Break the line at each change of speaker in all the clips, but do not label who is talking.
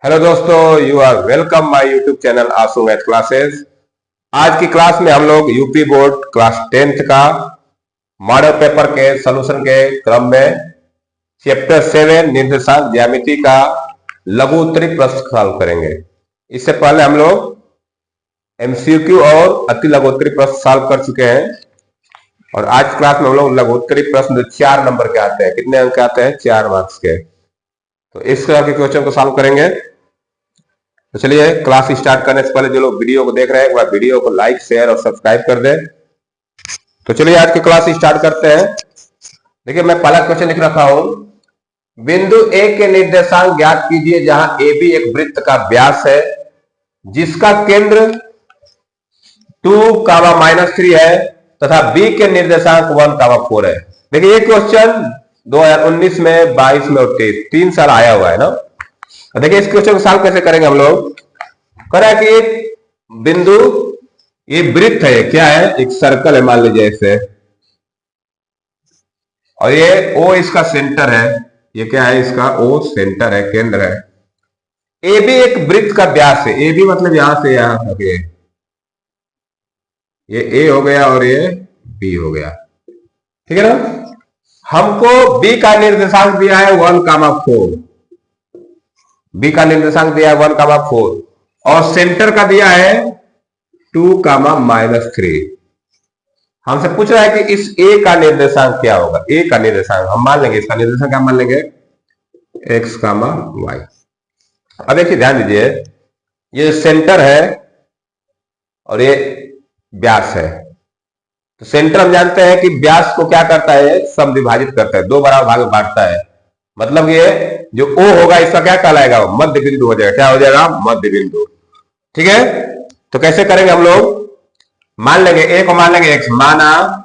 Hello दोस्तों, you are welcome my YouTube channel Aasu math classes. आज की क्लास में हम लोग यूपी बोर्ड क्लास 10th का मॉडल पेपर के सॉल्यूशन के क्रम में चैप्टर 7 निर्देशांक ज्यामिति का लघु उत्तरी प्रश्न सॉल्व करेंगे। इससे पहले हम लोग एमसीक्यू और अति लघु उत्तरी प्रश्न सॉल्व कर चुके हैं और आज क्लास में हम लोग लघु उत्तरी प्रश्न 4 नंबर के आते हैं। कितने अंक आते हैं? 4 मार्क्स के। तो इस तरह के क्वेश्चन को सॉल्व करेंगे। तो चलिए क्लास स्टार्ट करने से पहले जो लोग वीडियो को देख रहे हैं एक बार वीडियो को लाइक शेयर और सब्सक्राइब कर दें। तो चलिए आज की क्लास स्टार्ट करते हैं। देखिए मैं पहला क्वेश्चन लिख रखा हूं, बिंदु ए के निर्देशांक ज्ञात कीजिए जहां ए बी एक वृत्त का व्यास है जिसका केंद्र 2, -3 है तथा बी के निर्देशांक 1, 4 है। देखिए ये क्वेश्चन 2019 में 22 में और 3 साल आया हुआ है ना। देखिए इस क्वेश्चन को सॉल्व कैसे करेंगे हम लोग। करें कि एक बिंदु, ये वृत्त है, क्या है? एक सर्कल है मान लीजिए ऐसे, और ये ओ इसका सेंटर है। ये क्या है? इसका ओ सेंटर है, केंद्र है। ए भी एक वृत्त का व्यास है। ए भी मतलब यहां से यहां तक, ये ए हो गया और ये बी हो गया, ठीक है ना। हमको बी का निर्देशांक दिया है 1, 4। बी का निर्देशांक दिया है 1, 4 और सेंटर का दिया है 2, -3। हमसे पूछ रहा है कि इस ए का निर्देशांक क्या होगा। ए का निर्देशांक हम मान लेंगे, इसका निर्देशांक क्या मान लेंगे? x, y। अब देखिए ध्यान दीजिए, ये सेंटर है और ये व्यास है। तो सेंटर हम जानते हैं कि व्यास को क्या करता है? समविभाजित करता है, 2 बराबर भाग में बांटता है। मतलब ये जो O होगा इसका क्या कहलाएगा? मध्य बिंदु हो जाएगा। क्या हो जाएगा? मध्य बिंदु, ठीक है। तो कैसे करेंगे हम लोग? मान लेंगे A को मान लेंगे x, माना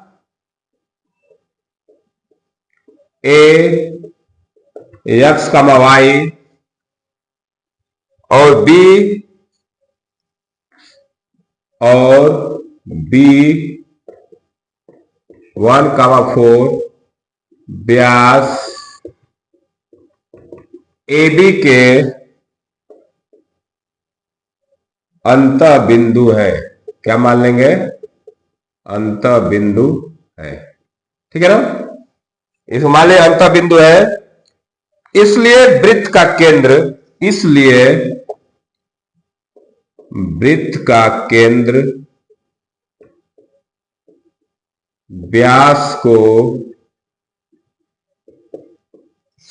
A x, y और B 1, 4 व्यास AB के अंत बिंदु है। क्या मान लेंगे? अंत बिंदु है, ठीक है ना। इसको मान लिया अंत बिंदु है। इसलिए वृत्त का केंद्र, इसलिए वृत्त का केंद्र व्यास को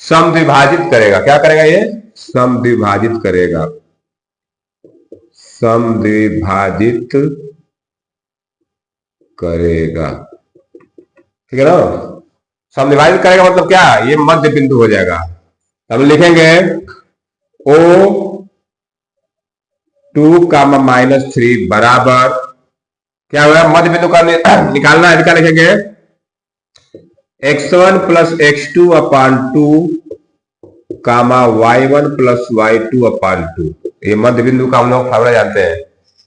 समद्विभाजित करेगा। क्या करेगा? ये समद्विभाजित करेगा, समद्विभाजित करेगा, ठीक है ना। समद्विभाजित करेगा मतलब क्या? ये मध्य बिंदु हो जाएगा। हम लिखेंगे O 2, -3 बराबर क्या हुआ? मध्य बिंदु का निकालना है। क्या लिखेंगे? x1 + x2 अपान 2, y1 + y2 ये मध्य बिंदु का हम लोग फार्मूला जानते हैं।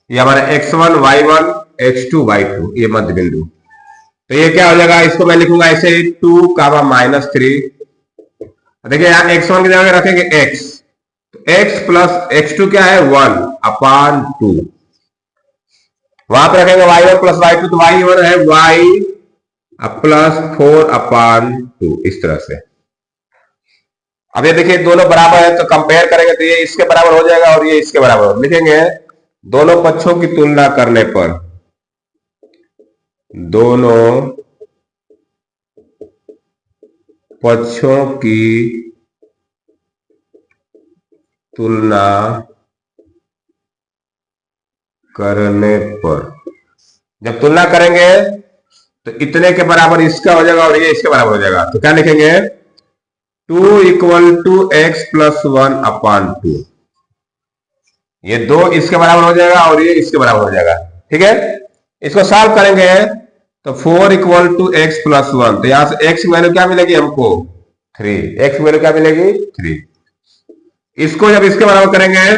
ये हमारे x1 y1 x2 y2 ये मध्य बिंदु। तो ये क्या हो जाएगा? इसको मैं लिखूंगा ऐसे 2, -3। देखिए यहां x1 की जगह रखेंगे x, तो x + x2 क्या है? 1/2। वहां पर रखेंगे y1 + y2, तो y1 है y +4/2 इस तरह से। अब ये देखिए दोनों बराबर है तो कंपेयर करेंगे तो ये इसके बराबर हो जाएगा और ये इसके बराबर हो। लिखेंगे दोनों पक्षों की तुलना करने पर, दोनों पक्षों की तुलना करने पर, जब तुलना करेंगे तो इतने के बराबर इसका हो जाएगा और ये इसके बराबर हो जाएगा। तो क्या लिखेंगे? 2 = x + 1/2। ये 2 इसके बराबर हो जाएगा और ये इसके बराबर हो जाएगा, ठीक है। इसको सॉल्व करेंगे तो 4 = x + 1, तो यहां से x की वैल्यू क्या मिलेगी हमको? 3। x की वैल्यू क्या मिलेगी? 3। इसको जब इसके बराबर करेंगे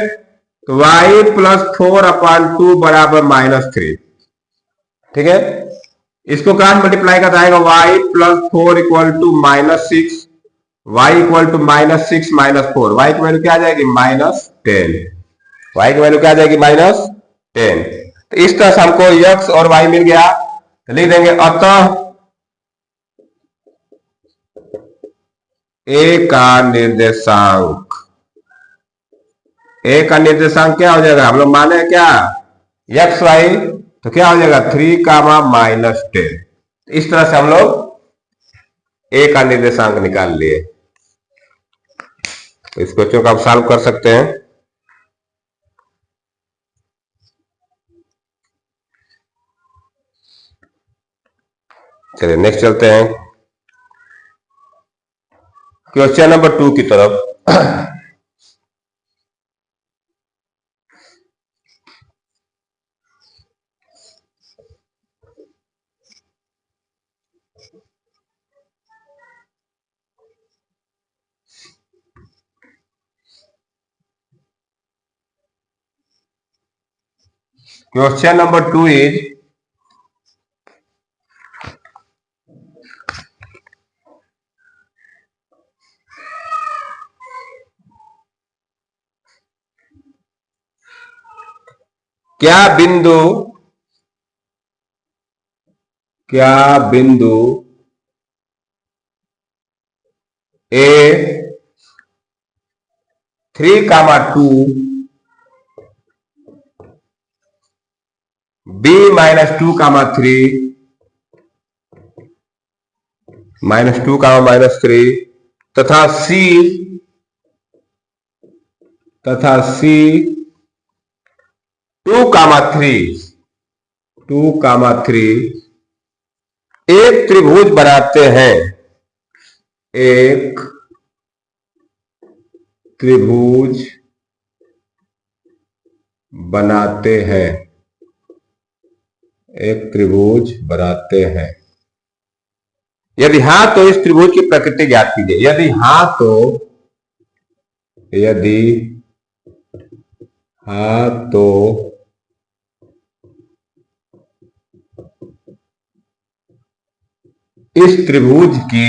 तो y + 4/2 बराबर -3, ठीक है। इसको क्रॉस मल्टीप्लाई करता है y + 4 = -6, y equal to -6 -4, y की वैल्यू क्या आ जाएगी -10, y की वैल्यू क्या आ जाएगी -10। तो इस तरह से हमको x और y मिल गया, तो लिख देंगे अतः a का निर्देशांक, a का निर्देशांक क्या हो जाएगा, हम लोग माने क्या x y, तो क्या हो जाएगा 3, -10। इस तरह से हम लोग a का निर्देशांक निकाल लिए। तो इस क्वेश्चन को आप सॉल्व कर सकते हैं। चलिए नेक्स्ट चलते हैं क्वेश्चन नंबर 2 की तरफ। क्वेश्चन नंबर 2 इज क्या बिंदु ए 3, 2 बी -2, 3 -2, -3 तथा सी 2, 3 एक त्रिभुज बनाते हैं, एक त्रिभुज बनाते हैं, एक त्रिभुज बनाते हैं। यदि हां तो इस त्रिभुज की प्रकृति ज्ञात कीजिए। यदि हां तो इस त्रिभुज की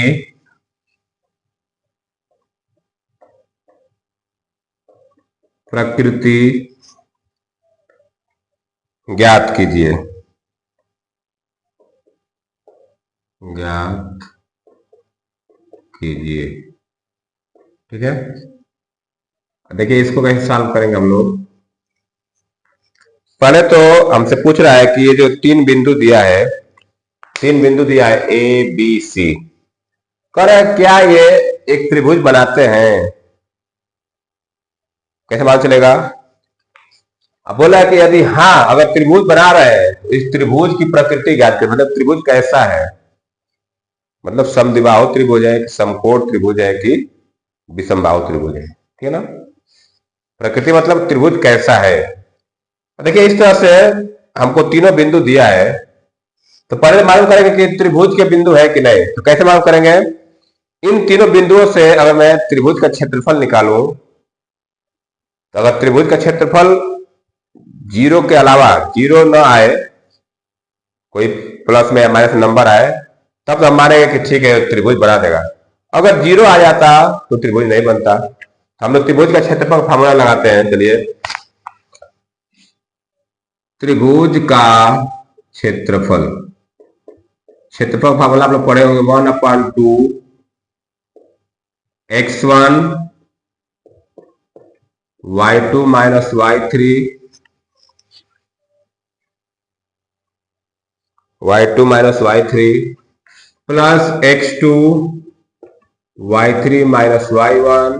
प्रकृति ज्ञात कीजिए, ठीक है। देखिए इसको कैसे सॉल्व करेंगे हम लोग। पहले तो हमसे पूछ रहा है कि ये जो तीन बिंदु दिया है ए बी सी, कह रहा है क्या ये एक त्रिभुज बनाते हैं, कैसे मालूम चलेगा। अब बोला है कि यदि हाँ अगर त्रिभुज बना रहे हैं तो इस त्रिभुज की प्रकृति ज्ञात करें, मतलब त्रिभुज कैसा है, मतलब समद्विबाहु त्रिभुज है कि समकोण त्रिभुज है कि विषमबाहु त्रिभुज है, ठीक है ना। प्रकृति मतलब त्रिभुज कैसा है। देखिए इस तरह से हमको तीनों बिंदु दिया है, तो पहले मालूम करेंगे कि त्रिभुज के बिंदु है कि नहीं। तो कैसे मालूम करेंगे, इन तीनों बिंदुओं से अगर मैं त्रिभुज का क्षेत्रफल निकालूं, तो अगर त्रिभुज का क्षेत्रफल 0 के अलावा 0 न आए, कोई प्लस में या माइनस नंबर आए, तब तो हम मानेंगे कि ठीक है त्रिभुज बना देगा। अगर 0 आ जाता तो त्रिभुज नहीं बनता। हम लोग त्रिभुज का क्षेत्रफल फार्मूला लगाते हैं। चलिए त्रिभुज का क्षेत्रफल फार्मूला आप लोग पढ़े होंगे, 1/2 x1 y2 y3 plus x2 y3 y1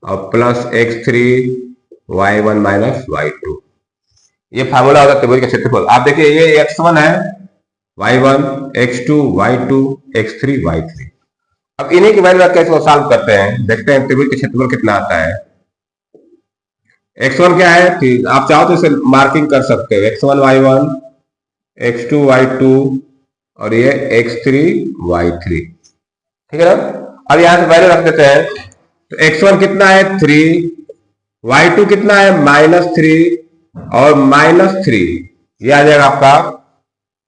और प्लस x3 y1 y2। ये फार्मूला होगा त्रिभुज का क्षेत्रफल। आप देखिए ये x1 है, y1, x2 y2, x3 y3। अब इन्हीं की वैल्यू कैसे सॉल्व करते हैं, देखते हैं त्रिभुज का क्षेत्रफल कितना आता है। x1 क्या है, कि आप चाहो तो इसे मार्किंग कर सकते हो, x1 y1, x2 y2 और ये x3 y3, ठीक है ना। अब यहां से वैल्यू रख देते हैं, तो x1 कितना है 3, y2 कितना है -3 और -3, ये आ जाएगा आपका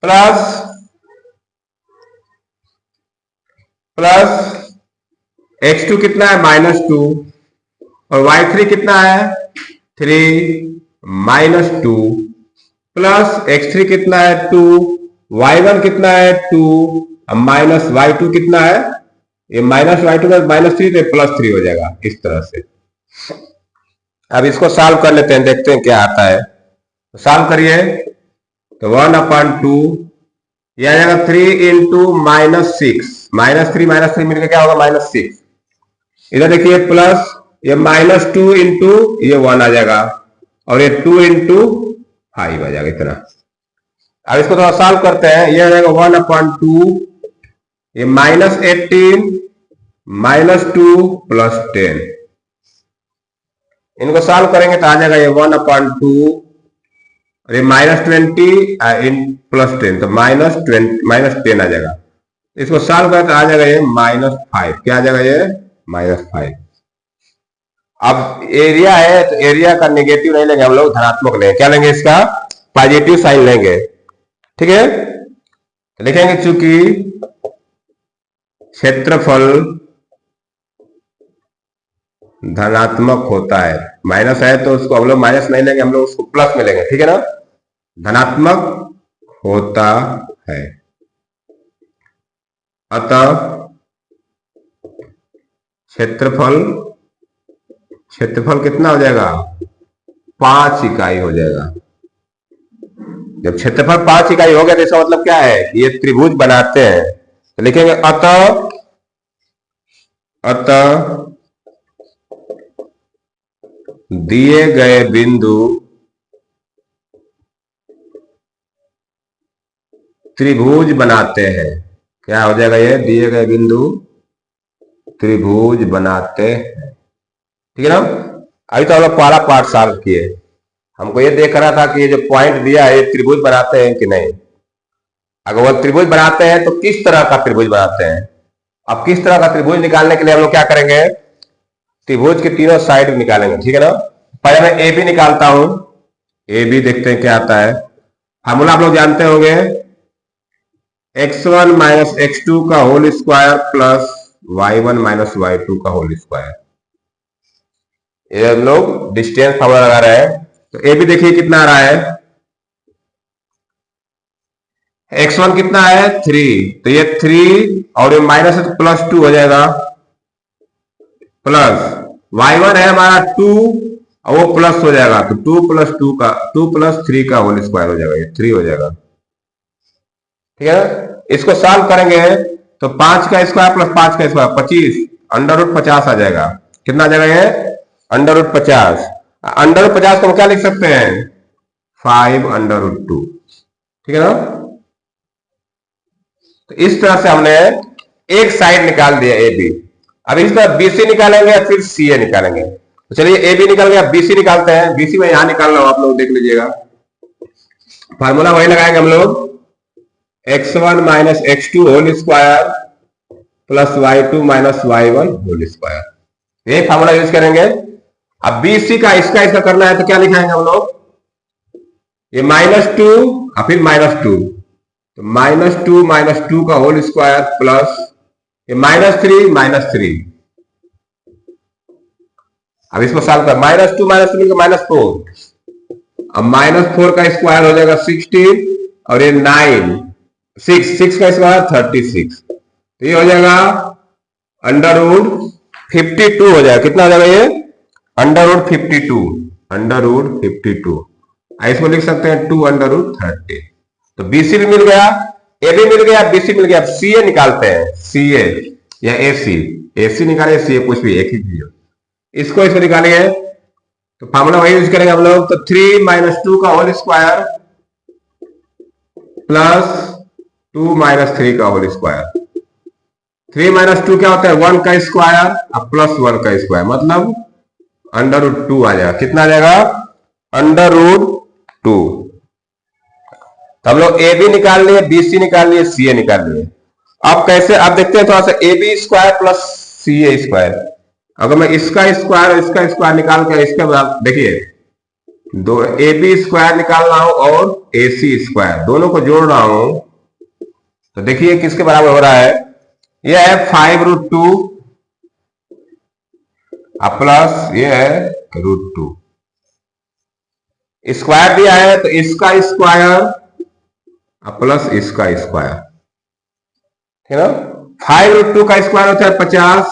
प्लस x2 कितना है -2 और y3 कितना है 3 -2 प्लस x3 कितना है 2, y1 कितना है 2 माइनस y2 कितना है, ये -y2 का -3 तो +3 हो जाएगा इस तरह से। अब इसको सॉल्व कर लेते हैं, देखते हैं क्या आता है। तो सॉल्व करिए तो 1/2 यह आ जाएगा 3 इंटू -6, -3 मिलकर क्या होगा -6। इधर देखिए प्लस ये -2 इंटू ये 1 आ जाएगा और ये 2 इंटू 5 आ जाएगा इतना। अब इसको थोड़ा सॉल्व करते हैं, ये आ जाएगा 1/2 ये -18 -2 + 10, इनको सॉल्व करेंगे तो आ जाएगा ये 1/2 और ये -20 + 10 तो -10 आ जाएगा। इसको सॉल्व करें तो आ जाएगा ये -5, क्या आ जाएगा ये -5। अब एरिया है तो एरिया का नेगेटिव नहीं लेंगे हम लोग, धनात्मक लेंगे, क्या लेंगे इसका पॉजिटिव साइन लेंगे, ठीक है। तो लिखेंगे चूंकि क्षेत्रफल धनात्मक होता है, माइनस है तो उसको हम लोग माइनस नहीं लेंगे, हम लोग उसको प्लस में लेंगे, ठीक है ना। धनात्मक होता है अतः क्षेत्रफल कितना हो जाएगा 5 इकाई हो जाएगा। जब क्षेत्रफल 5 इकाई हो गया तो इसका मतलब क्या है कि ये त्रिभुज बनाते हैं, तो लिखेंगे अतः दिए गए बिंदु त्रिभुज बनाते हैं, क्या हो जाएगा ये दिए गए बिंदु त्रिभुज बनाते हैं, ठीक है ना। अभी तो हम लोग पहला पार्ट सॉल्व किए, हमको ये देख रहा था कि ये जो पॉइंट दिया है ये त्रिभुज बनाते हैं कि नहीं। अगर वो त्रिभुज बनाते हैं तो किस तरह का त्रिभुज बनाते हैं। अब किस तरह का त्रिभुज निकालने के लिए हम लोग क्या करेंगे, त्रिभुज के तीनों साइड निकालेंगे, ठीक है ना। पहले मैं ए बी निकालता हूं, ए बी देखते हैं क्या आता है। फार्मूला आप लोग जानते होंगे, x1 - x2 का whole square plus y1 - y2 का होल स्क्वायर। ये हम लोग डिस्टेंस फार्मूला लगा रहे हैं। तो ए बी देखिए कितना आ रहा है, x1 कितना है 3, तो ये 3 और ये माइनस है तो +2 हो जाएगा, प्लस y1 है हमारा 2 और वो प्लस हो जाएगा तो 2 + 3 का होल स्क्वायर हो जाएगा, ये 3 हो जाएगा, ठीक है। इसको सॉल्व करेंगे तो 5 का स्क्वायर प्लस 5 का स्क्वायर 25, √50 आ जाएगा। कितना आ जाएगा ये √50। √50 को हम क्या लिख सकते हैं 5√2, ठीक है ना। तो इस तरह से हमने एक साइड निकाल दिया ए बी। अब इस तरह बीसी निकालेंगे फिर सीए निकालेंगे। तो चलिए ए बी निकल गया, बीसी निकालते हैं। बीसी में यहां निकाल रहा हूं, आप लोग देख लीजिएगा। फार्मूला वही लगाएंगे हम लोग, x1 - x2 whole square plus y2 - y1 whole square, ये फार्मूला यूज करेंगे। अब बीसी का इसका करना है तो क्या लिखाएंगे हम लोग, ये -2 और फिर -2, तो -2 का होल स्क्वायर प्लस ये -3 अब इसको सॉल्व कर, -2 -4, अब -4 का स्क्वायर हो जाएगा 16 और ये 9, 6 का स्क्वायर 36, तो ये हो जाएगा √52 हो जाएगा। कितना हो जाएगा ये √52, इसको लिख सकते हैं 2√30। तो बीसी भी मिल गया, ए भी मिल गया, बीसी मिल गया। सीए निकालते हैं, सीए या एसी निकाले, सीए कुछ भी एक ही चीज, इसको निकालिए। तो फार्मूला वही यूज करेंगे हम लोग। तो 3 - 2 का होल स्क्वायर प्लस 2 - 3 का होल स्क्वायर। 3 - 2 क्या होता है 1 का स्क्वायर अब प्लस 1 का स्क्वायर, मतलब √2 आ जाएगा। कितना आ जाएगा √2। तो हम लोग ए बी निकाल लिए, बीसी निकाल लिए, सीए निकाल लिए। अब कैसे, अब देखते हैं थोड़ा सा, A B square plus CA square. अगर मैं इसका स्क्वायर निकाल कर इसके बाद देखिए, दो ए बी स्क्वायर निकाल रहा हूं और ए सी स्क्वायर दोनों को जोड़ रहा हूं, तो देखिए किसके बराबर हो रहा है, यह है 5√2 अब प्लस ये है √2, स्क्वायर दिया है तो इसका स्क्वायर प्लस इसका स्क्वायर, ठीक है ना। 5√2 का स्क्वायर होता है 50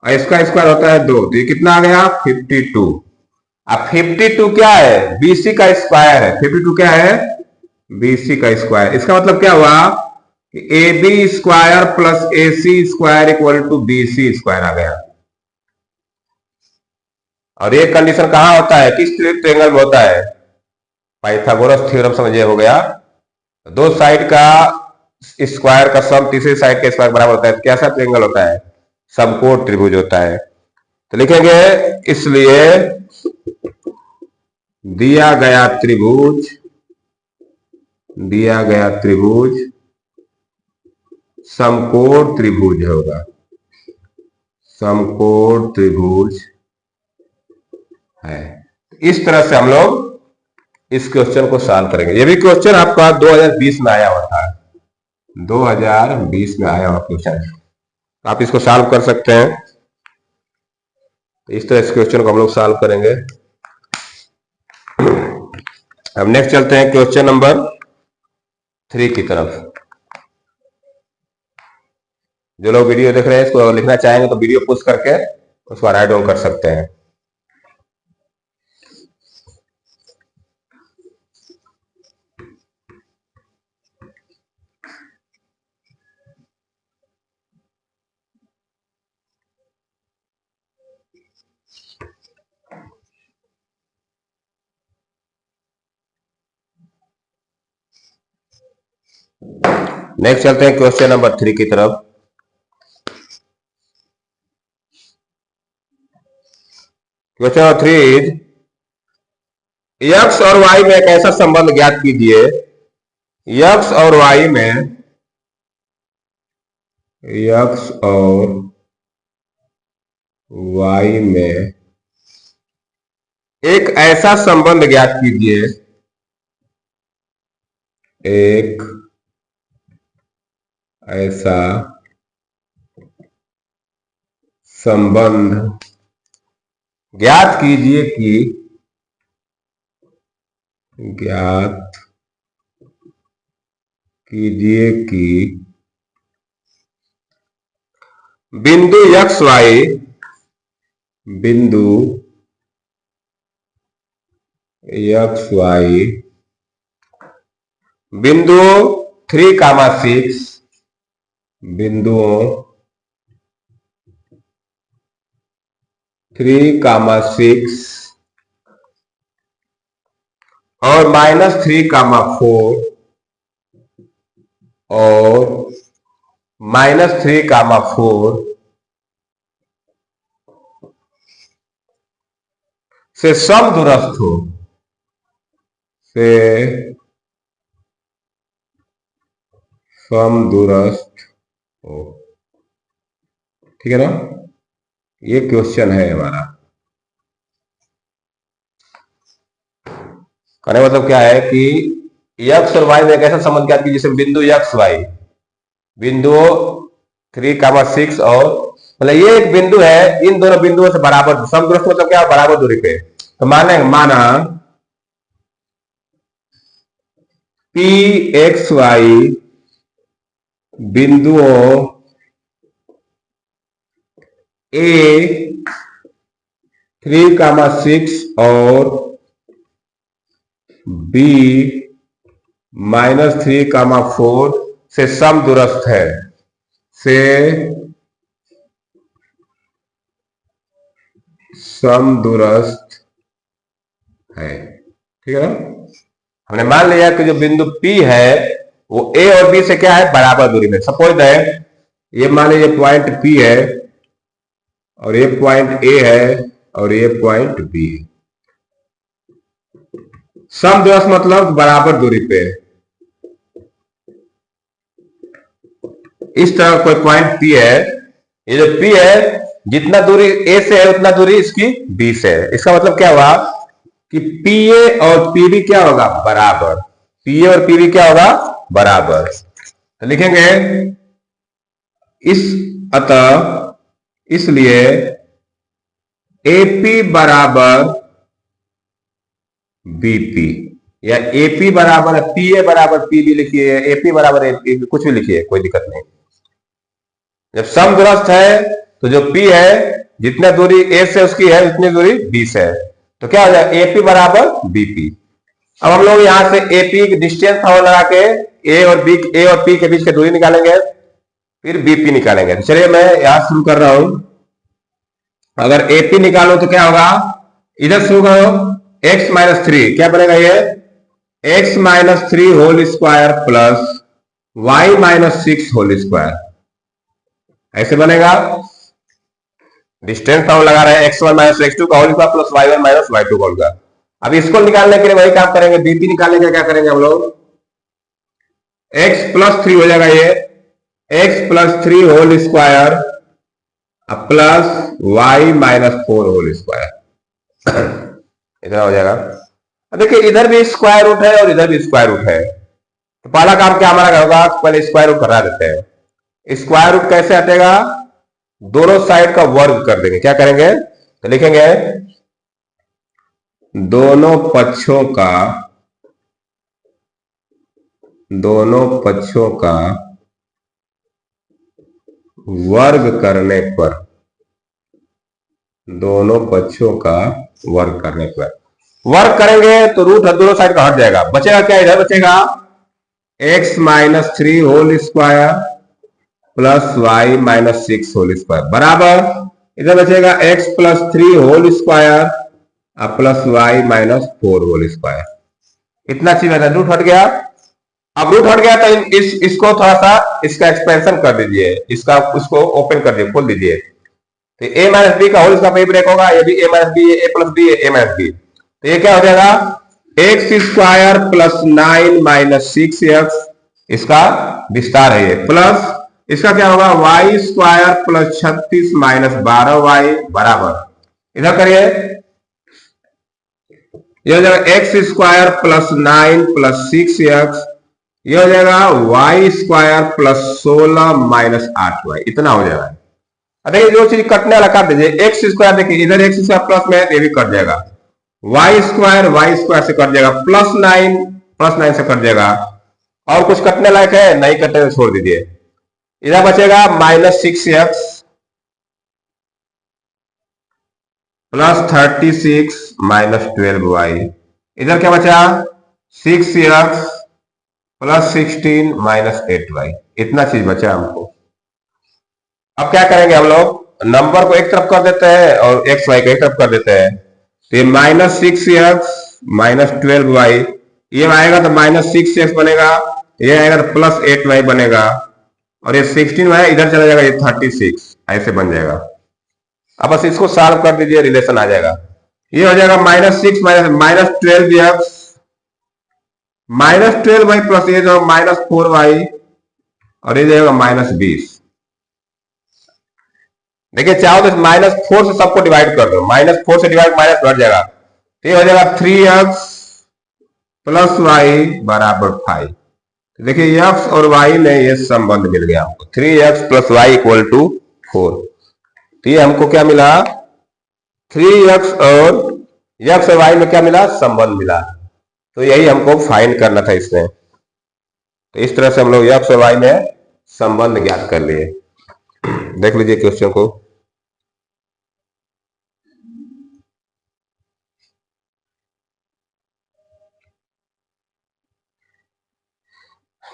और इसका स्क्वायर होता है 2, तो ये कितना आ गया 52। अब 52 क्या है, BC का स्क्वायर है। 52 क्या है, BC का स्क्वायर। इसका मतलब क्या हुआ कि AB square plus AC square equal to BC square आ गया। और ये कंडीशन कहां होता है, किस ट्रायंगल में होता है, पाइथागोरस थ्योरम समझिए हो गया। दो साइड का स्क्वायर का सम तीसरी साइड के स्क्वायर बराबर होता है, कैसा ट्रायंगल होता है, समकोण त्रिभुज होता है। तो लिखेंगे इसलिए दिया गया त्रिभुज समकोण त्रिभुज होगा, समकोण त्रिभुज है। इस तरह से हम लोग इस क्वेश्चन को सॉल्व करेंगे। ये भी क्वेश्चन आपका 2020 में आया हुआ था, 2020 में आया हुआ क्वेश्चन, आप इसको सॉल्व कर सकते हैं। इस तरह इस क्वेश्चन को हम लोग सॉल्व करेंगे। अब नेक्स्ट चलते हैं क्वेश्चन नंबर 3 की तरफ। जो लोग वीडियो देख रहे हैं इसको लिखना चाहेंगे तो वीडियो पुश करके उसको राइट डाउन कर सकते हैं। नेक्स्ट चलते हैं क्वेश्चन नंबर 3 की तरफ। क्वेश्चन नंबर 3 इज x और y में एक ऐसा संबंध ज्ञात कीजिए, x और y में एक ऐसा संबंध ज्ञात कीजिए, एक ऐसा संबंध ज्ञात कीजिए कि बिंदु XY बिंदुओं 3,6 बिंदुओं 3,6 और -3,4 और -3,4 से समदूरस्थ हो, ठीक है ना। ये क्वेश्चन है हमारा। कहने का मतलब क्या है कि x और y में एक ऐसा संबंध ज्ञात कीजिए जिसमें बिंदु XY बिंदुओं 3,6 और मतलब ये एक बिंदु है, इन दोनों बिंदुओं से बराबर समदूरस्थ मतलब क्या, बराबर दूरी पे। तो माना PXY बिंदुओं A 3,6 और B -3,4 से समदूरस्थ है, ठीक है ना। हमने मान लिया कि जो बिंदु P है वो A और B से क्या है, बराबर दूरी में। सपोज है ये मान लीजिए पॉइंट P है और ये पॉइंट A है और ये पॉइंट B है। समदूरस्थ मतलब बराबर दूरी पे। इस तरह कोई पॉइंट P है, ये जो P है जितना दूरी A से है उतना दूरी इसकी B से है। इसका मतलब क्या हुआ कि PA और PB क्या होगा, बराबर। PA और PB क्या होगा, बराबर। तो लिखेंगे इसलिए एपी बराबर बीपी, या एपी बराबर पीए बराबर पीबी लिखिए, एपी बराबर एपी, कुछ भी लिखिए, कोई दिक्कत नहीं। जब सम दुरस्त है तो जो पी है, जितने दूरी ए से उसकी है उतनी दूरी बी से है, तो क्या हो जाएगा एपी बराबर बीपी। अब हम लोग यहां से एपी की डिस्टेंस फॉर्मूला लगा के ए और पी के बीच की दूरी निकालेंगे, फिर बीपी निकालेंगे। तो चलिए मैं यहां शुरू कर रहा हूं। अगर एपी निकालो तो क्या होगा, इधर शुरू करो, एक्स माइनस थ्री, क्या बनेगा ये x minus three whole square plus y minus six whole square, ऐसे बनेगा। डिस्टेंस फॉर्मूला लगा रहे हैं, x one minus x two का whole square plus y one minus y two का होल स्क्वायर। अब इसको निकालने के लिए वही काम करेंगे, बीपी निकालने के लिए क्या करेंगे हम लोग, एक्स प्लस थ्री हो जाएगा ये x plus three whole square plus y minus four whole square, इतना हो जाएगा। अब देखिए इधर भी स्क्वायर रूट है और इधर भी स्क्वायर रूट है, तो पहला काम क्या हमारा होगा, पहले स्क्वायर रूट हटा देते हैं। स्क्वायर रूट कैसे हटेगा, दोनों साइड का वर्ग कर देंगे। क्या करेंगे, तो लिखेंगे दोनों पक्षों का वर्ग करने पर, दोनों पक्षों का वर्ग करने पर, वर्ग करेंगे तो रूट दोनों साइड का हट जाएगा, बचेगा क्या, इधर बचेगा x minus three whole square plus y minus six whole square बराबर, इधर बचेगा x plus three whole square plus y minus four whole square. इतना चीज रूट हट गया। अब रूट हट गया तो इसको थोड़ा सा इसका एक्सपेंशन कर दीजिए, इसका उसको ओपन कर दीजिए, खोल दीजिए, तो ए माइनस बी का होल स्क्वायर ब्रेक होगा, ये भी ए माइनस बी, ए प्लस बी, ए माइनस बी, तो ये क्या हो जाएगा x square plus nine minus six x, इसका विस्तार है ये, प्लस इसका क्या होगा Y square plus 36 minus 12y बराबर, इधर करिए, यह हो जाएगा x square plus nine plus six x, यह हो जाएगा Y square plus 16 minus 8y, इतना हो जाएगा। देखिए जो चीज कटने वाला काट दीजिए, एक्स स्क्वायर देखिए इधर एक्स स्क्वायर प्लस में है, ये भी कट जाएगा, वाई स्क्वायर से कट जाएगा, प्लस नाइन से कट जाएगा, और कुछ कटने लायक है नहीं, कटने तो छोड़ दीजिए। इधर बचेगा minus six x plus 36 minus 12y, इधर क्या बचा six x plus 16 minus 8y, इतना चीज बचा हमको। अब क्या करेंगे हम लोग, नंबर को एक तरफ कर देते हैं और एक्स वाई को एक तरफ कर देते हैं, तो ये minus six x minus 12y, ये आएगा तो माइनस सिक्स एक्स बनेगा, ये आएगा तो प्लस 8y बनेगा, और ये 16y इधर चला जाएगा, ये 36 ऐसे बन जाएगा। अब बस इसको सॉल्व कर दीजिए, रिलेशन आ जाएगा, ये हो जाएगा minus six minus 12x minus 12y plus ये जो माइनस 4y, और ये जाएगा माइनस 20। देखिए चाहो तो माइनस 4 से सबको डिवाइड कर दो, माइनस 4 से डिवाइड माइनस बढ़ जाएगा, तो ये हो जाएगा 3x प्लस वाई बराबर 5। देखिए x और y में ये संबंध मिल गया हमको, 3x plus Y equal to 4, तो ये हमको क्या मिला, 3x और x और y में क्या मिला, संबंध मिला, तो यही हमको फाइंड करना था इसमें। तो इस तरह से हम लोग x और y में संबंध ज्ञात कर लिए। देख लीजिए क्वेश्चन को,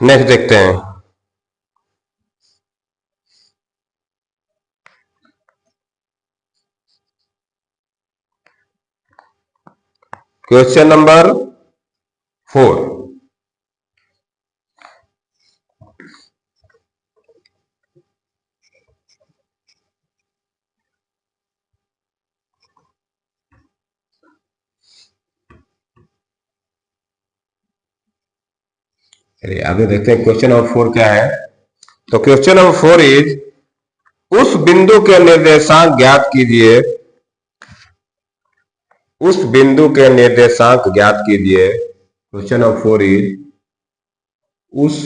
नेक्स्ट देखते हैं। क्वेश्चन नंबर 4, आगे देखते हैं क्वेश्चन नंबर 4 क्या है। तो क्वेश्चन नंबर 4 इज, उस बिंदु के निर्देशांक ज्ञात कीजिए, उस बिंदु के निर्देशांक ज्ञात कीजिए। क्वेश्चन नंबर 4 इज, उस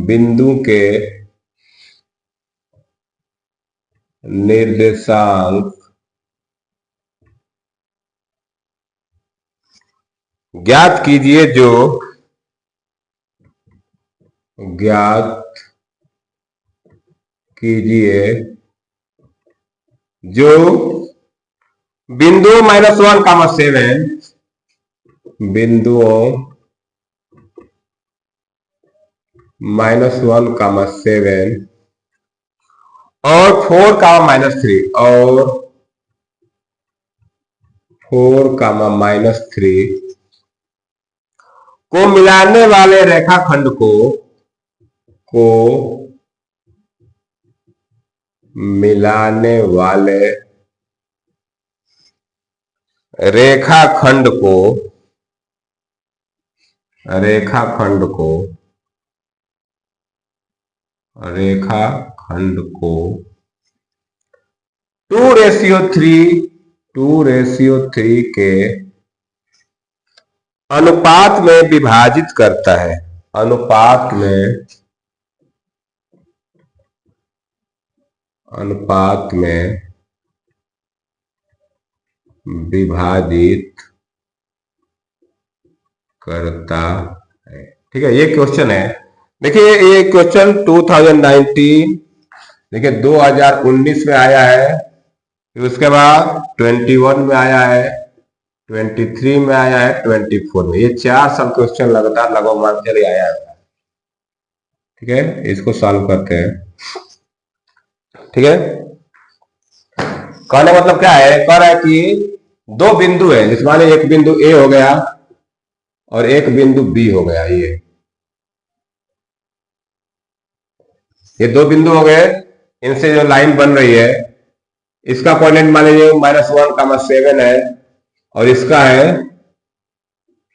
बिंदु के निर्देशांक ज्ञात कीजिए जो बिंदु -1, 7 बिंदुओं -1, 7 और 4, -3 और 4, -3 को मिलाने वाले रेखाखंड को मिलाने वाले रेखाखंड को 2:3 के अनुपात में विभाजित करता है। अनुपात में विभाजित करता है। ठीक है, ये क्वेश्चन है। देखिए ये क्वेश्चन 2019 देखिए 2019 में आया है, फिर उसके बाद 21 में आया है, 23 में आया है, 24 में। ये 4 साल क्वेश्चन लगातार लगभग मान चले आया है। ठीक है, इसको सॉल्व करते हैं। ठीक है, कहने मतलब क्या है, कह रहा है कि 2 बिंदु है, जिस माने एक बिंदु ए हो गया और एक बिंदु बी हो गया। ये 2 बिंदु हो गए, इनसे जो लाइन बन रही है इसका कोऑर्डिनेट मान लीजिए -1, 7 है और इसका है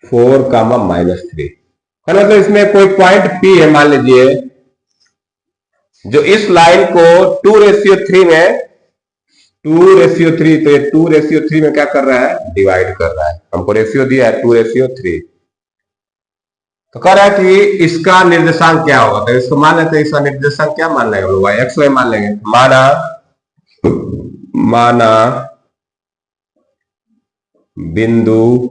4, -3। मतलब इसमें कोई पॉइंट P है मान लीजिए, जो इस लाइन को 2:3 में 2:3, तो ये 2:3 में क्या कर रहा है, डिवाइड कर रहा है। हमको रेशियो दिया है 2:3, तो कह रहा है कि इसका निर्देशांक क्या होगा। तो इसको मान लेते हैं, इसका निर्देशांक क्या मान लेंगे, y x y मान लेंगे। माना बिंदु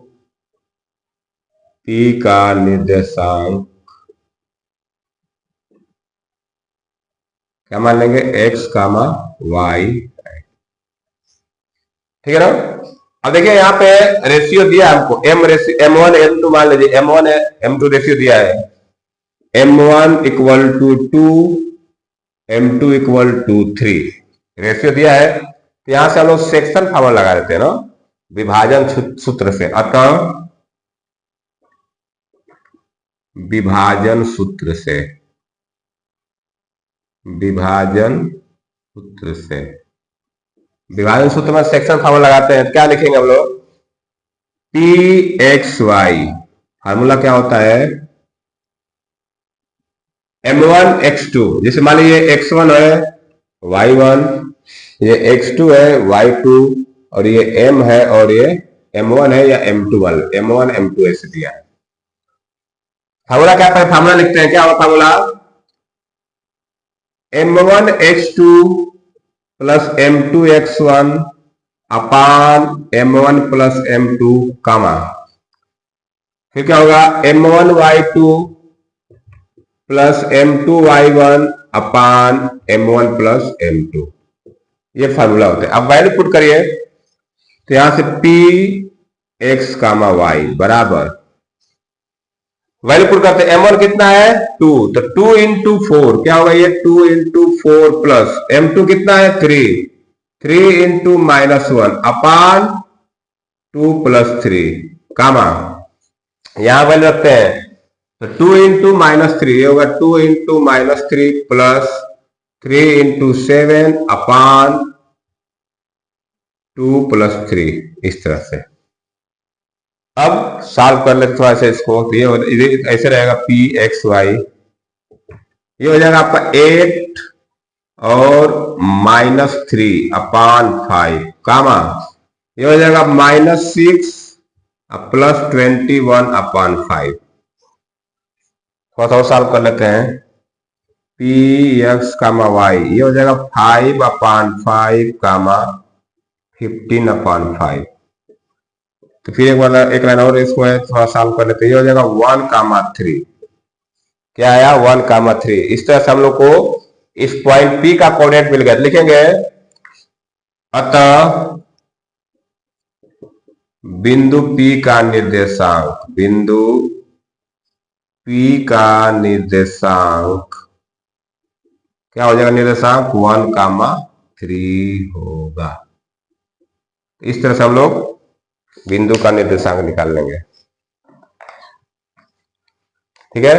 P का निर्देशांक क्या मान लेंगे, x, y। ठीक है ना। अब देखिए यहाँ पे रेशियो दिया हमको M1 M2 मान लीजिए, M1 M2 रेशियो दिया है, M1 = 2, M2 = 3 रेशियो दिया है। तो यहां से हम लोग सेक्शन फार्मूला लगा देते हैं ना, विभाजन सूत्र से। अतः विभाजन सूत्र में सेक्शन फार्मूला लगाते हैं। क्या लिखेंगे हम लोग, Pxy फार्मूला क्या होता है, M1 x2, जैसे मान लीजिए x1 है y1, ये x2 है y2, और ये m है और ये m1 है या m2 वाले, m1 m2 ऐसे दिया है। फार्मूला क्या है, फार्मूला लिखते हैं, क्या होगा formula, m1 x2 + m2 x1 अपान m1 + m2 कामा, फिर क्या होगा, m1 y2 + m2 y1 अपान m1 + m2। ये फार्मूला होता है। अब वैल्यू पुट करिए, तो यहां से Px, y बराबर वैल्यू पुट करते हैं। m1 कितना है 2, तो 2 × 4 क्या होगा, ये 2 × 4 प्लस m2 कितना है 3 × -1 अपान 2 + 3 कामा, यहां वैल्यू रखते हैं, तो 2 × -3 ये होगा 2 × -3 प्लस 3 × 7 अपान 2 + 3, इस तरह से। अब सॉल्व कर लेते थोड़ा सा इसको, तो ये ऐसे रहेगा Pxy, ये हो जाएगा आपका 8 और -3 अपान 5 कामा, ये हो जाएगा -6 प्लस 21 अपान 5। थोड़ा सा सॉल्व कर लेते हैं। पी एक्स कामा वाई, ये हो जाएगा 5/5 कामा 15/5। तो फिर एक बार एक लाइन और इसको है थोड़ा सॉल्व कर लेते हैं। ये हो जाएगा 1,3। क्या आया? 1,3। इस तरह से हम लोग को इस पॉइंट पी का कोऑर्डिनेट मिल गया। लिखेंगे अतः बिंदु पी का निर्देशांक, बिंदु पी का निर्देशांक क्या हो जाएगा? निर्देशांक 1,3 होगा। इस तरह से हम लोग बिंदु का निर्देशांक निकाल लेंगे। ठीक है,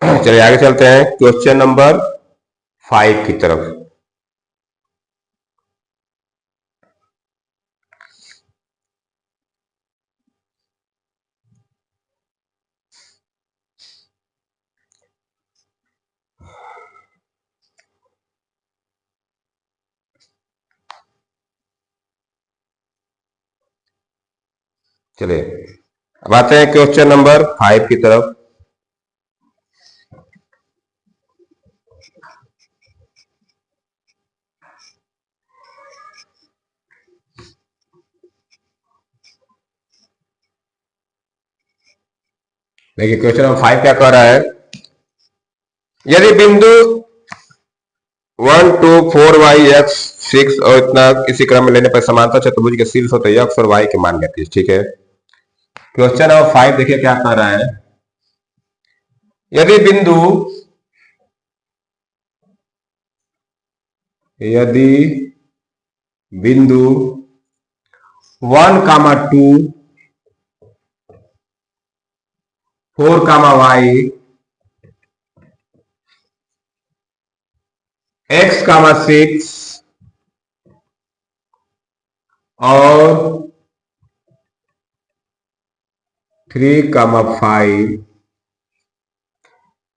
चलिए आगे चलते हैं क्वेश्चन नंबर 5 की तरफ। चलिए अब आते हैं क्वेश्चन नंबर 5 की तरफ। देखिए क्वेश्चन नंबर 5 क्या कह रहा है? यदि बिंदु 1 2 4 वाई एक्स 6 और इतना इसी क्रम में लेने पर समांतर चतुर्भुज के शीर्ष होते एक्स और वाई के मान ज्ञात। ठीक है, क्वेश्चन नंबर 5 देखिए क्या कह रहा है। यदि बिंदु 1,2 4 वाई x 6 और 3 5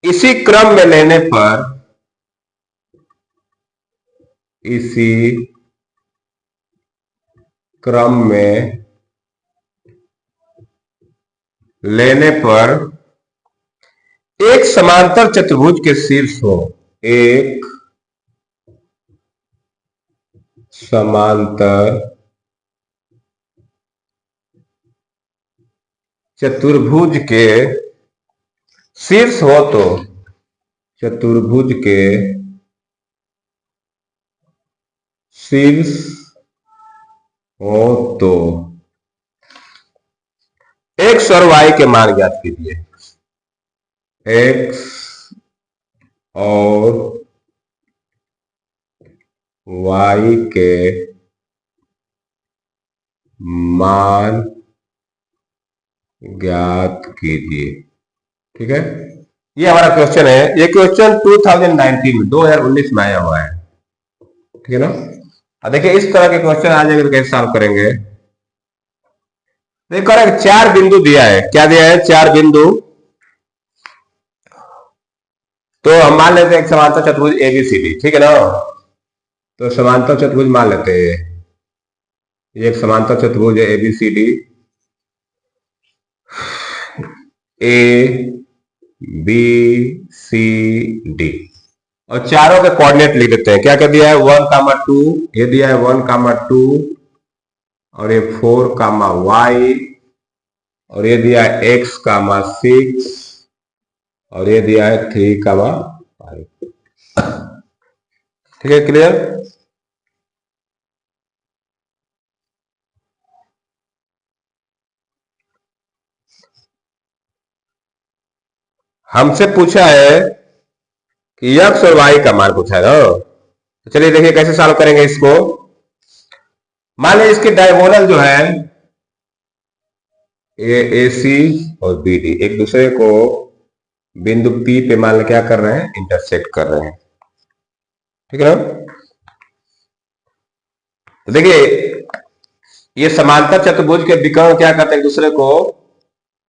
इसी क्रम में लेने पर, इसी क्रम में लेने पर एक समांतर चतुर्भुज के शीर्ष हो, एक समांतर चतुर्भुज के शीर्ष हो तो, चतुर्भुज के शीर्ष हो तो x और y के मान ज्ञात कीजिए। x और y के मान ज्ञात कीजिए। ठीक है, ये हमारा क्वेश्चन है। ये क्वेश्चन 2019 में आया हुआ है। ठीक है ना? अब देखिए इस तरह के क्वेश्चन आ जाएंगे तो कैसे सॉल्व करेंगे? देखो 4 बिंदु दिया है। क्या दिया है? 4 बिंदु। तो हम मान लेते हैं एक समांतर चतुर्भुज एबीसीडी। ठीक है ना? तो समांतर चतुर्भुज मान लेते हैं, ये एक समांतर चतुर्भुज है ABCD, A B C D, और चारों के कोऑर्डिनेट लिख देते हैं। क्या क्या दिया है? 1,2, ये दिया है 1,2, और ये 4, और ये दिया है x, 6, और ये दिया है 3, 5। ठीक है, क्लियर? हमसे पूछा है कि x और y का मान पूछा है ना। तो चलिए देखिए कैसे सॉल्व करेंगे इसको। मान लीजिए इसके डायगोनल जो है ये AC और BD एक दूसरे को बिंदु P पे मान लो क्या कर रहे हैं? इंटरसेक्ट कर रहे हैं। ठीक है ना? तो देखिए ये समांतर चतुर्भुज के विकर्ण क्या करते हैं? एक दूसरे को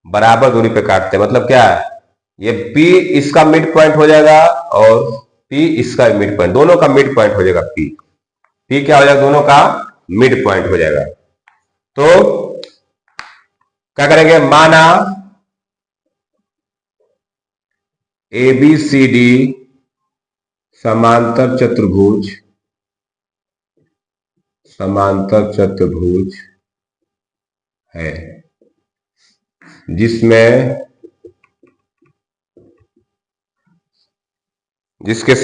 बराबर दूरी पे काटते हैं। मतलब क्या? ये P इसका मिड पॉइंट हो जाएगा और P इसका मिड पॉइंट, दोनों का मिड पॉइंट हो जाएगा। P क्या हो जाएगा? दोनों का मिड पॉइंट हो जाएगा। तो क्या करेंगे? माना ABCD समांतर चतुर्भुज है जिसमें जिसके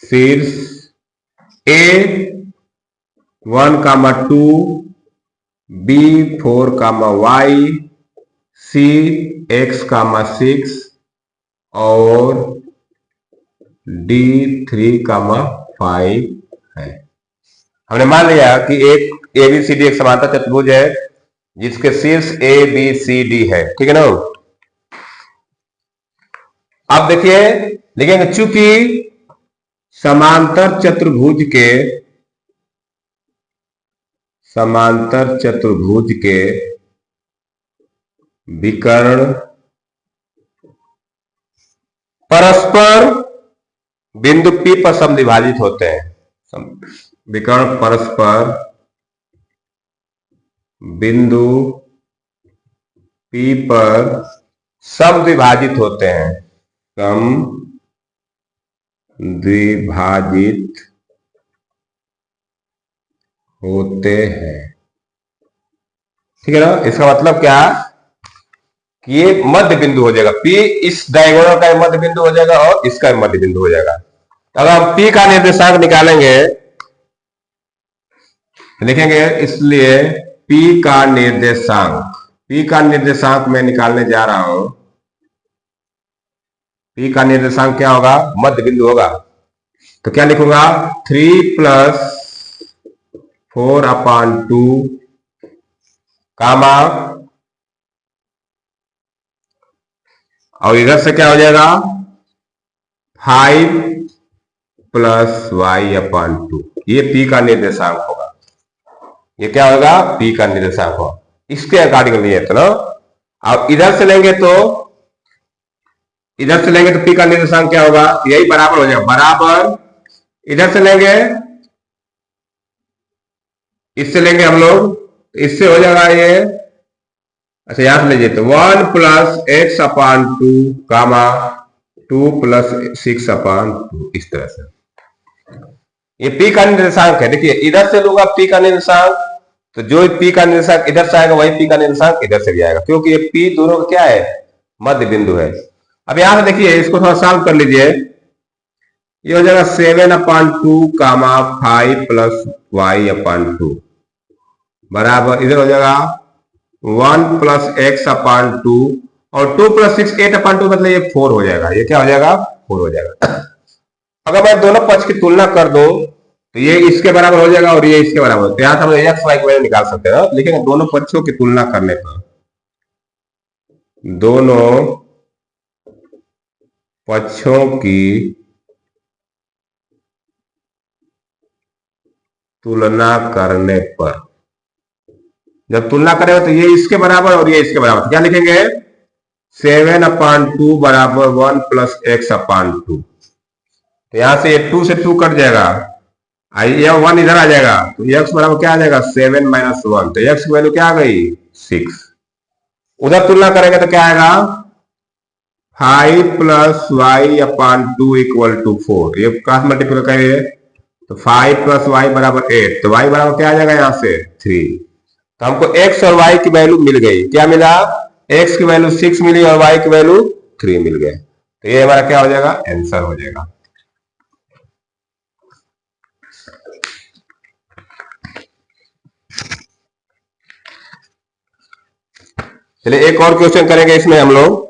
शीर्ष A1,2 B4,Y C(x,6) और D3,5 है। हमने मान लिया कि एक ABCD एक समांतर चतुर्भुज है जिसके शीर्ष ABCD है, ठीक है ना। अब देखिए लिखेंगे चूंकि समांतर चतुर्भुज के विकर्ण परस्पर बिंदु P पर समद्विभाजित होते हैं। विकर्ण परस्पर बिंदु P पर समद्विभाजित होते हैं, ठीक है ना। इसका मतलब क्या कि ये मध्य बिंदु हो जाएगा, P इस डायगोनल का मध्य बिंदु हो जाएगा और इसका मध्य बिंदु हो जाएगा। अगर हम P का निर्देशांक निकालेंगे, लिखेंगे इसलिए P का निर्देशांक मैं निकालने जा रहा हूं। P का निर्देशांक क्या होगा, मध्य बिंदु होगा। तो क्या लिखूंगा, 3 + 4/2 कामा, और इधर से क्या हो जाएगा 5 + y/2। ये P का निर्देशांक होगा। ये क्या होगा, P का निर्देशांक होगा। इसके अकॉर्डिंग लिए तो ना। अब इधर से लेंगे तो P का निर्देशांक क्या होगा, यही बराबर हो जाएगा, बराबर इधर से लेंगे, इससे लेंगे हम लोग, इससे हो जाएगा ये, अच्छा यहां से लीजिए तो 1 + x/2 कामा 2 + 6/2, इस तरह से। ये P का निर्देशांक है। देखिए इधर से लूंगा P का निर्देशांक, तो जो P का निर्देशांक इधर से आएगा वही P का निर्देशांक इधर से भी आएगा, क्योंकि ये P दोनों का क्या है, मध्य बिंदु है। अब यहां से देखिए इसको थोड़ा सॉल्व कर लीजिए। ये हो जाएगा 7/2 कामा 5 + y/2 बराबर, इधर हो जाएगा 1 + x/2 और 2 + 6 8/2, मतलब ये 4 हो जाएगा। ये क्या हो जाएगा, 4 हो जाएगा। अगर मैं दोनों पक्ष की तुलना कर दो तो ये इसके बराबर हो जाएगा और ये इसके बराबर, तो यहां से हम x y की वैल्यू निकाल सकते हैं। लेकिन दोनों पक्षों की तुलना करने पर, दोनों पक्षों की तुलना करने पर, जब तुलना करेंगे तो ये इसके बराबर और ये इसके बराबर, तो क्या लिखेंगे 7/2 बराबर 1 + x/2। तो यहां से ये 2 से 2 कट जाएगा, ये 1 इधर आ जाएगा, तो x बराबर क्या आ जाएगा 7 - 1, तो x की वैल्यू क्या आ गई 6। उधर तुलना करेंगे तो क्या आएगा 5 + y/2 = 4। ये क्रॉस मल्टीप्लाई करेंगे तो 5 + y बराबर 8, तो y बराबर क्या आ जाएगा यहां से 3। तो हमको x और y की वैल्यू मिल गई। क्या मिला, x की वैल्यू 6 मिली और y की वैल्यू 3 मिल गए। तो ये हमारा क्या हो जाएगा, आंसर हो जाएगा। चलिए एक और क्वेश्चन करेंगे इसमें हम लोग।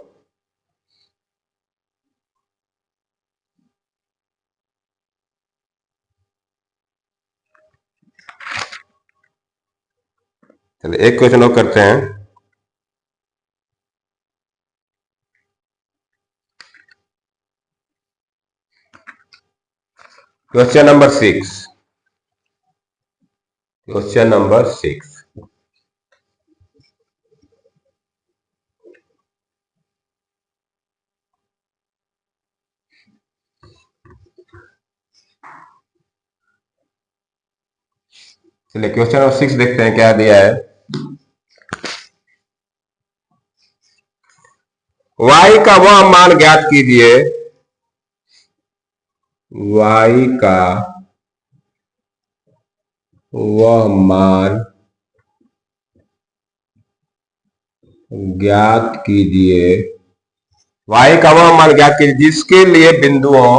चलिए एक क्वेश्चन और करते हैं। Question number 6। क्वेश्चन नंबर 6, चलिए क्वेश्चन नंबर 6 देखते हैं क्या दिया है। y का वह मान ज्ञात कीजिए, y का वह मान ज्ञात कीजिए, y का वह मान ज्ञात कीजिए जिसके लिए बिंदुओं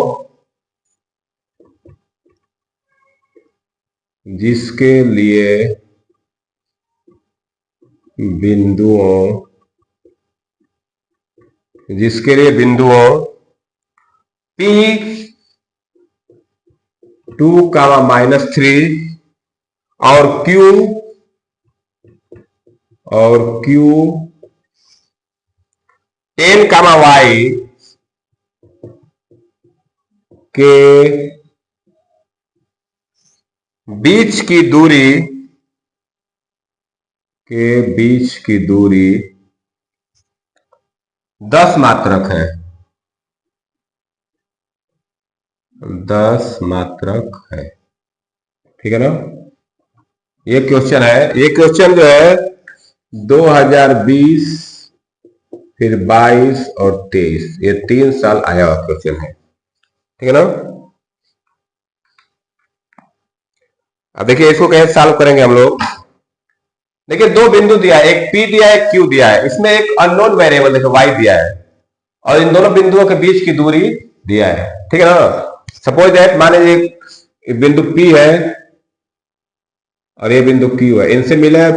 P2, -3 और Q10, y के बीच की दूरी 10 मात्रक है। 10 मात्रक है, ठीक है ना। ये क्वेश्चन है, ये क्वेश्चन जो है 2020 फिर 22 और 23, ये 3 साल आया हुआ क्वेश्चन है, ठीक है ना। अब देखिए इसको कैसे सॉल्व करेंगे हम लोग। देखिए दो बिंदु दिया है, एक P दिया है, एक Q दिया है, इसमें एक अननोन वेरिएबल देखो y दिया है और इन दोनों बिंदुओं के बीच की दूरी दिया है, ठीक है ना। सपोज दैट मान लीजिए बिंदु P है और ये बिंदु Q है, इनसे मिले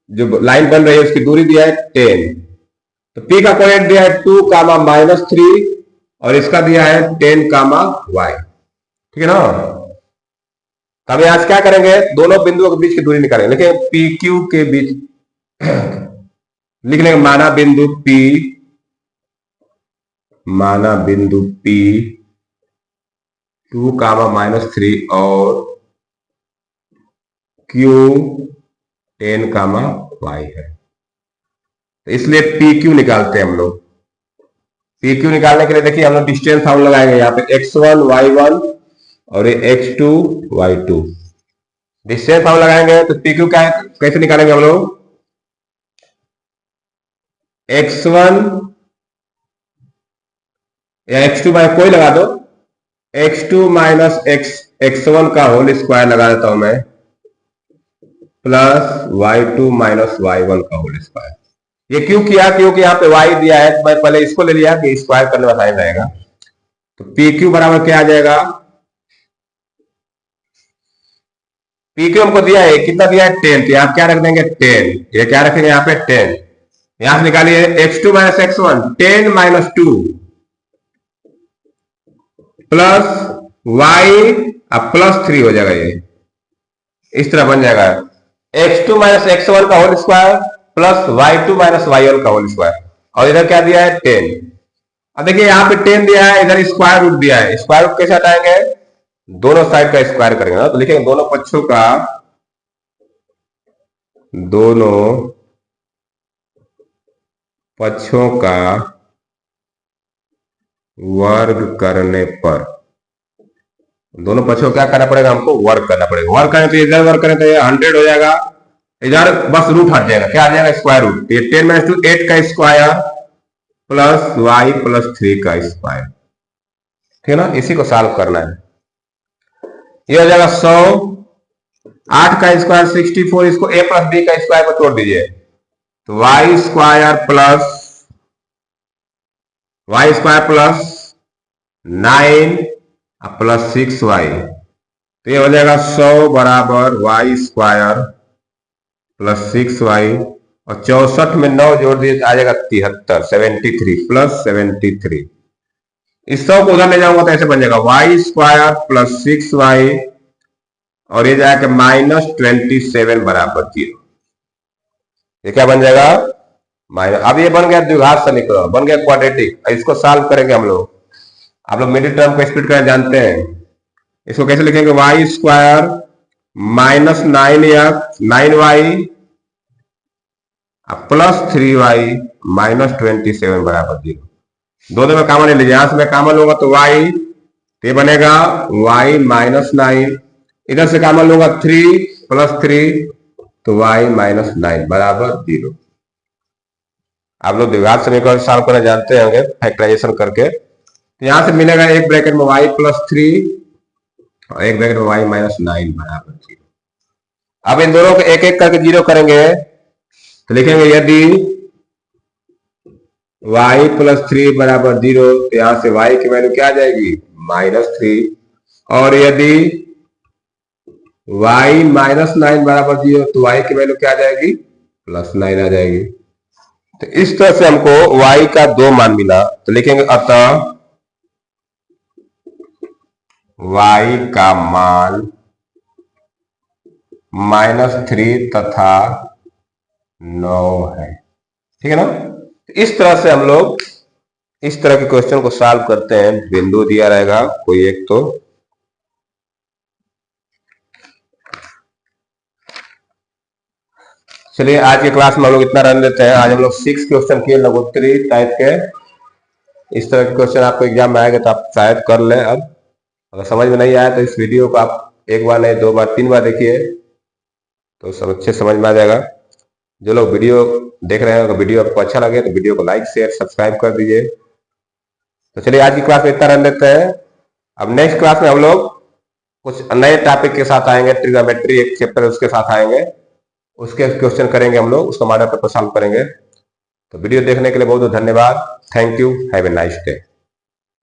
जो लाइन बन रही है उसकी दूरी दिया है 10, तो P का कोऑर्डिनेट दिया है 2, -3 और इसका दिया है 10, y, ठीक है ना। अब आज क्या करेंगे, दोनों बिंदुओं के बीच की दूरी निकालेंगे। देखिए पी क्यू के बीच लिख लेंगे माना बिंदु P 2, -3 और Q 10, y है, तो इसलिए पी क्यू निकालते हैं हम लोग। पी क्यू निकालने के लिए देखिए हम लोग डिस्टेंस फार्मूला लगाएंगे, यहाँ पे x1 y1 और ये x2 y2, डिस्टेंस फार्मूला लगाएंगे तो पी क्यू क्या है, कैसे निकालेंगे हम लोग, x1 या x2 बाय कोई लगा दो, x2 x1 का होल स्क्वायर लगा देता हूं मैं, प्लस y2 y1 का होल स्क्वायर। ये क्यों किया, क्योंकि यहाँ पे y दिया है तो मैं पहले इसको ले लिया कि स्क्वायर करने में आसान रहेगा। तो पी क्यू बराबर क्या आ जाएगा, पी क्यू हमको दिया है, कितना दिया है 10, तो यहाँ क्या रख देंगे 10, ये क्या रखेंगे यहाँ पे 10, यहां से निकालिए x2 x1, 10 - 2 plus y plus 3 हो जाएगा, ये इस तरह बन जाएगा x2 x1 का whole square plus y2 y1 का होल स्क्वायर, और इधर क्या दिया है 10। अब देखिए यहाँ पे 10 दिया है, इधर स्क्वायर रूट दिया है, स्क्वायर रूट कैसे हटाएंगे, दोनों साइड का स्क्वायर करेंगे ना, तो लिखेंगे दोनों पक्षों का वर्ग करने पर, दोनों पक्षों को क्या करना पड़ेगा, हमको वर्ग करना पड़ेगा। वर्ग करने तो इधर वर्ग करें तो ये 100 हो जाएगा, इधर बस रूट हट जाएगा, क्या आ जाएगा स्क्वायर रूट, ये 10 - 2 8 का स्क्वायर प्लस y प्लस 3 का स्क्वायर, ठीक है ना। इसी को सॉल्व करना है, ये हो जाएगा 100, 8 का स्क्वायर 64, इसको a प्लस b का स्क्वायर पर तोड़ दीजिए, तो y square plus 9 plus 6y, तो ये हो जाएगा 100 बराबर y स्क्वायर प्लस 6y, और 64 में 9 जोड़ दिए आ जाएगा 73, 73 प्लस 73। इस 100 को उधर ले जाऊंगा तो ऐसे बन जाएगा y स्क्वायर प्लस 6y और ये जाएगा -27 बराबर 0। ये क्या बन जाएगा माइनस, अब ये बन गया द्विघात समीकरण, बन गया क्वाड्रेटिक। इसको सॉल्व करेंगे हम लोग, आप लोग मिडिल टर्म को स्प्लिट करना जानते हैं। इसको कैसे लिखेंगे, y square -9y plus 3y -27 बराबर 0। दोनों में कॉमन ले लीजिए, यहां से मैं कॉमन लूंगा तो y, ये बनेगा y -9, इधर से कॉमन लूंगा 3 प्लस 3 तो y -9 बराबर 0। आप लोग द्विघात समीकरण सॉल्व करना जानते होंगे फैक्टराइजेशन करके। तो यहां से मिलेगा एक ब्रैकेट में y+3 और एक ब्रैकेट में y-9 बराबर 0। अब इन दोनों को एक एक करके 0 करेंगे तो लिखेंगे यदि y+3 बराबर 0 तो यहां से y की वैल्यू क्या आ जाएगी -3, और यदि y-9 बराबर 0 तो y की वैल्यू क्या आ जाएगी +9 आ जाएगी। तो इस तरह से हमको y का 2 मान मिला, तो लिखेंगे अतः y का मान -3 तथा 9 है। ठीक है ना। इस तरह से हम लोग इस तरह के क्वेश्चन को सॉल्व करते हैं। बिंदु दिया रहेगा कोई एक, तो चलिए आज की क्लास में हम लोग इतना रन देते हैं। आज हम लोग 6 क्वेश्चन किए लघुत्तरी टाइप के। इस तरह के क्वेश्चन आपको एग्जाम में आएगा तो आप शायद कर लें। अब अगर समझ में नहीं आया तो इस वीडियो को आप एक बार नहीं 2 बार 3 बार देखिए तो सब अच्छे समझ में आ जाएगा। जो लोग वीडियो देख रहे हैं अगर वीडियो आपको अच्छा लगे तो वीडियो को लाइक शेयर सब्सक्राइब कर दीजिए। तो चलिए आज की क्लास में इतना रन देते हैं। अब नेक्स्ट क्लास में हम लोग कुछ नए टॉपिक के साथ आएंगे। ट्रिग्नोमेट्री एक चैप्टर उसके साथ आएंगे, उसके क्वेश्चन करेंगे हम लोग, उसका मॉडल पेपर सॉल्व करेंगे। तो वीडियो देखने के लिए बहुत बहुत धन्यवाद। Thank you, have a nice day.